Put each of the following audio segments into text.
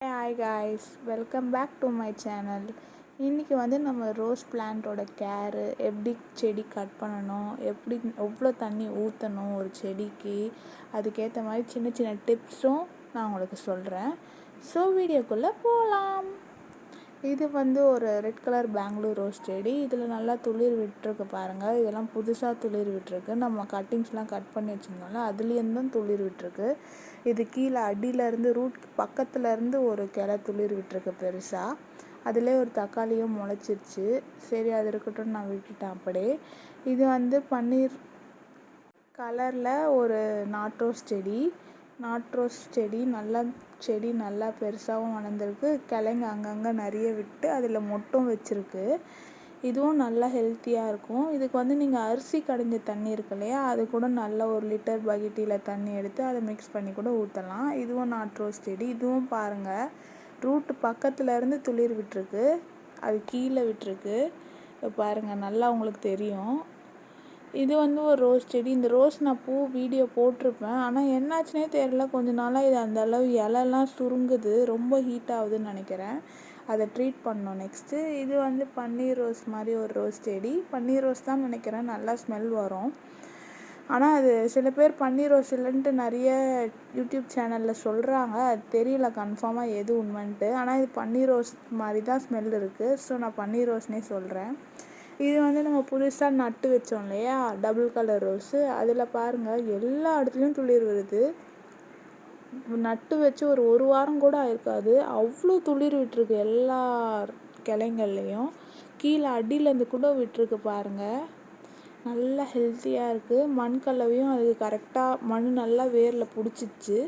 Hi guys, welcome back to my channel. இன்றைக்கி நம்ம rose பிளான்ட்டோட கேரு, எப்படி செடி கட் பண்ணணும், எப்படி எவ்வளோ தண்ணி ஊற்றணும் ஒரு செடிக்கு, அதுக்கேற்ற மாதிரி சின்ன சின்ன டிப்ஸும் நான் உங்களுக்கு சொல்கிறேன். ஸோ வீடியோக்குள்ளே போகலாம். இது ஒரு ரெட் கலர் பெங்களூர் ரோஸ் செடி. இதில் நல்லா துளிர் விட்டுருக்கு பாருங்கள். இதெல்லாம் புதுசாக துளிர் விட்டுருக்கு. நம்ம கட்டிங்ஸ்லாம் கட் பண்ணி வச்சுருந்தோம்ல, அதுலேருந்து தான் துளிர் விட்டுருக்கு. இது கீழே அடியிலேருந்து ரூட் பக்கத்துலேருந்து ஒரு கிளை துளிர் விட்டுருக்கு பெருசாக. அதிலே ஒரு தக்காளியும் முளைச்சிருச்சு. சரி, அது இருக்கட்டும், நான் விட்டுட்டேன் அப்படியே. இது பன்னீர் கலரில் ஒரு நாட்ரோஸ் செடி நல்லா பெருசாகவும் வளர்ந்துருக்கு. கிளைங்க அங்கங்கே நிறைய விட்டு அதில் மொட்டும் வச்சுருக்கு. இதுவும் நல்லா ஹெல்த்தியாக இருக்கும். இதுக்கு நீங்கள் அரிசி கடைஞ்ச தண்ணி இருக்கு இல்லையா, அது கூட நல்ல 1 லிட்டர் பக்கெட்டில் தண்ணி எடுத்து அதை மிக்ஸ் பண்ணி கூட ஊற்றலாம். இதுவும் நாட்ரோஸ் செடி. இதுவும் பாருங்கள், ரூட்டு பக்கத்துலேருந்து துளிர் விட்டுருக்கு, அது கீழே விட்டுருக்கு பாருங்கள், நல்லா உங்களுக்கு தெரியும். இது ஒரு ரோஸ் செடி. இந்த ரோஸ் நான் வீடியோ போட்டிருப்பேன். ஆனால் என்னாச்சுனே தெரியல, கொஞ்ச நாளாக இது அந்த அளவு இலைலாம் சுருங்குது, ரொம்ப ஹீட் ஆகுதுன்னு நினைக்கிறேன். அதை ட்ரீட் பண்ணோம் நெக்ஸ்ட்டு. இது பன்னீர் ரோஸ் மாதிரி ஒரு ரோஸ் செடி. பன்னீர் ரோஸ் தான் நினைக்கிறேன், நல்லா ஸ்மெல் வரும். ஆனால் அது சில பேர் பன்னீர் ரோஸ் இல்லைன்ட்டு நிறைய யூடியூப் சேனலில் சொல்கிறாங்க. அது தெரியல கன்ஃபார்மாக எது உண்மைன்ட்டு. ஆனால் இது பன்னீர் ரோஸ் மாதிரி தான் ஸ்மெல் இருக்குது. ஸோ நான் பன்னீர் ரோஸ்னே சொல்கிறேன். இது நம்ம புதுசாக நட்டு வச்சோம் இல்லையா, டபுள் கலர் ரோஸு, அதில் பாருங்கள் எல்லா இடத்துலையும் துளிர் வருது. நட்டு வச்சு ஒரு வாரம் கூட ஆயிருக்காது, அவ்வளோ துளிர் விட்டுருக்கு எல்லா கிளைங்கள்லேயும். கீழே அடியிலேருந்து கூட விட்டுருக்கு பாருங்கள். நல்லா ஹெல்த்தியாக இருக்குது. மண் கலவையும் அது கரெக்டாக மண் நல்லா வேரில் பிடிச்சிச்சு.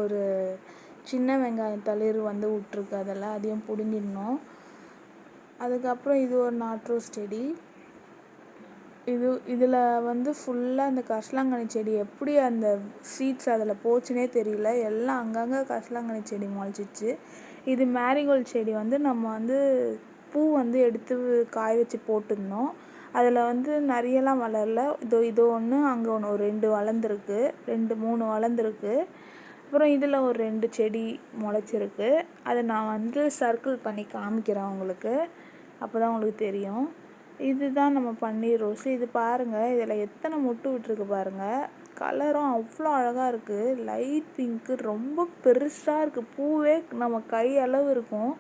ஒரு சின்ன வெங்காயம் தளிர் விட்டுருக்கு, அதெல்லாம் அதையும் பிடுங்கிடணும். அதுக்கப்புறம் இது ஒரு நாட்ரோஸ் செடி. இதில் ஃபுல்லாக அந்த கரிசலாங்கண்ணி செடி எப்படி அந்த சீட்ஸ் அதில் போச்சுனே தெரியல, எல்லாம் அங்கங்கே கரிசலாங்கண்ணி செடி முளைச்சிச்சு. இது மேரிகோல்டு செடி. நம்ம பூ எடுத்து காய வச்சு போட்டிருந்தோம். அதில் நிறையலாம் வளரல. இதோ ஒன்று, அங்கே ஒன்று, ஒரு 2 வளர்ந்துருக்கு, 3 வளர்ந்துருக்கு. அப்புறம் இதில் ஒரு 2 செடி முளைச்சிருக்கு. அதை நான் சர்க்கிள் பண்ணி காமிக்கிறேன் உங்களுக்கு, அப்போ தான் உங்களுக்கு தெரியும். இதுதான் நம்ம பன்னீர் ரோஸ். இது பாருங்கள், இதில் எத்தனை மொட்டு விட்டுருக்கு பாருங்கள். கலரும் அவ்வளோ அழகாக இருக்குது, லைட் பிங்க்கு, ரொம்ப பெருசாக இருக்குது. பூவே நம்ம கை அளவு இருக்கும்,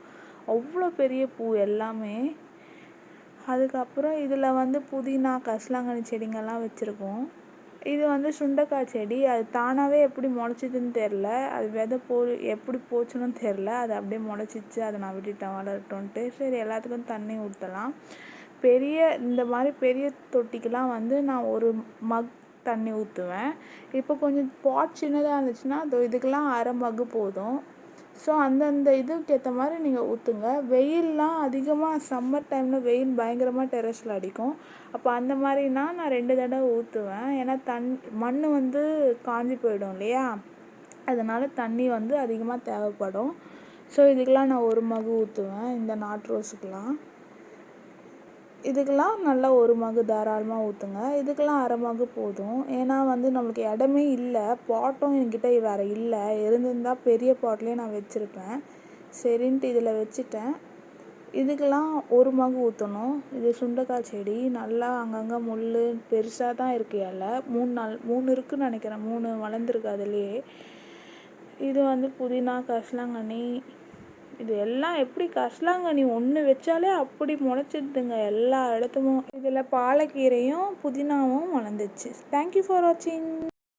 அவ்வளோ பெரிய பூ எல்லாமே. அதுக்கப்புறம் இதில் புதினா, கரிசலாங்கண்ணி செடிங்கள்லாம் வச்சுருக்கோம். இது சுண்டைக்காய் செடி. அது தானாகவே எப்படி முளைச்சிதுன்னு தெரில, அது விதை எப்படி போச்சுன்னு தெரில, அது அப்படியே முளைச்சிச்சு. அதை நான் விட்டுட்டேன் வளரட்டும்ன்ட்டு. சரி, எல்லாத்துக்கும் தண்ணி ஊற்றலாம். இந்த மாதிரி பெரிய தொட்டிக்கெலாம் நான் 1 மக் தண்ணி ஊற்றுவேன். இப்போ கொஞ்சம் பாட் சின்னதாக இருந்துச்சுன்னா இதுக்கெலாம் 1/2 மக்கு போதும். ஸோ அந்தந்த இதுக்கு ஏற்ற மாதிரி நீங்கள் ஊற்றுங்க. வெயிலெலாம் அதிகமாக சம்மர் டைமில் வெயில் பயங்கரமாக டெரஸில் அடிக்கும். அப்போ அந்த மாதிரினா நான் 2 தடவை ஊற்றுவேன். ஏன்னா மண் காஞ்சி போயிடும் இல்லையா, அதனால் தண்ணி அதிகமாக தேவைப்படும். ஸோ இதுக்கெலாம் நான் 1 மகு ஊற்றுவேன். இந்த நாட்ரோஸுக்கெலாம் இதுக்கெலாம் நல்லா 1 மகு தாராளமாக ஊற்றுங்க. இதுக்கெலாம் 1/2 மகு போதும். ஏன்னா நம்மளுக்கு இடமே இல்லை, பாட்டும் என்கிட்ட வேறு இல்லை. இருந்திருந்தால் பெரிய பாட்லேயே நான் வச்சுருப்பேன். சரின்ட்டு இதில் வச்சுட்டேன். இதுக்கெலாம் 1 மகு ஊற்றணும். இது சுண்டைக்காய் செடி. நல்லா அங்கங்கே முள் பெருசாக தான் இருக்குது இலை. 3 இருக்குதுன்னு நினைக்கிறேன், 3 வளர்ந்துருக்கு அதுலேயே. இது புதினா, கரிசலாங்கண்ணி, இது எல்லாம் எப்படி கரிசலாங்கண்ணி ஒன்று வச்சாலே அப்படி முளைச்சிடுதுங்க எல்லா இடத்துக்கும். இதில் பாலக்கீரையும் புதினாவும் வளர்ந்துச்சு. தேங்க்யூ ஃபார் வாட்சிங்.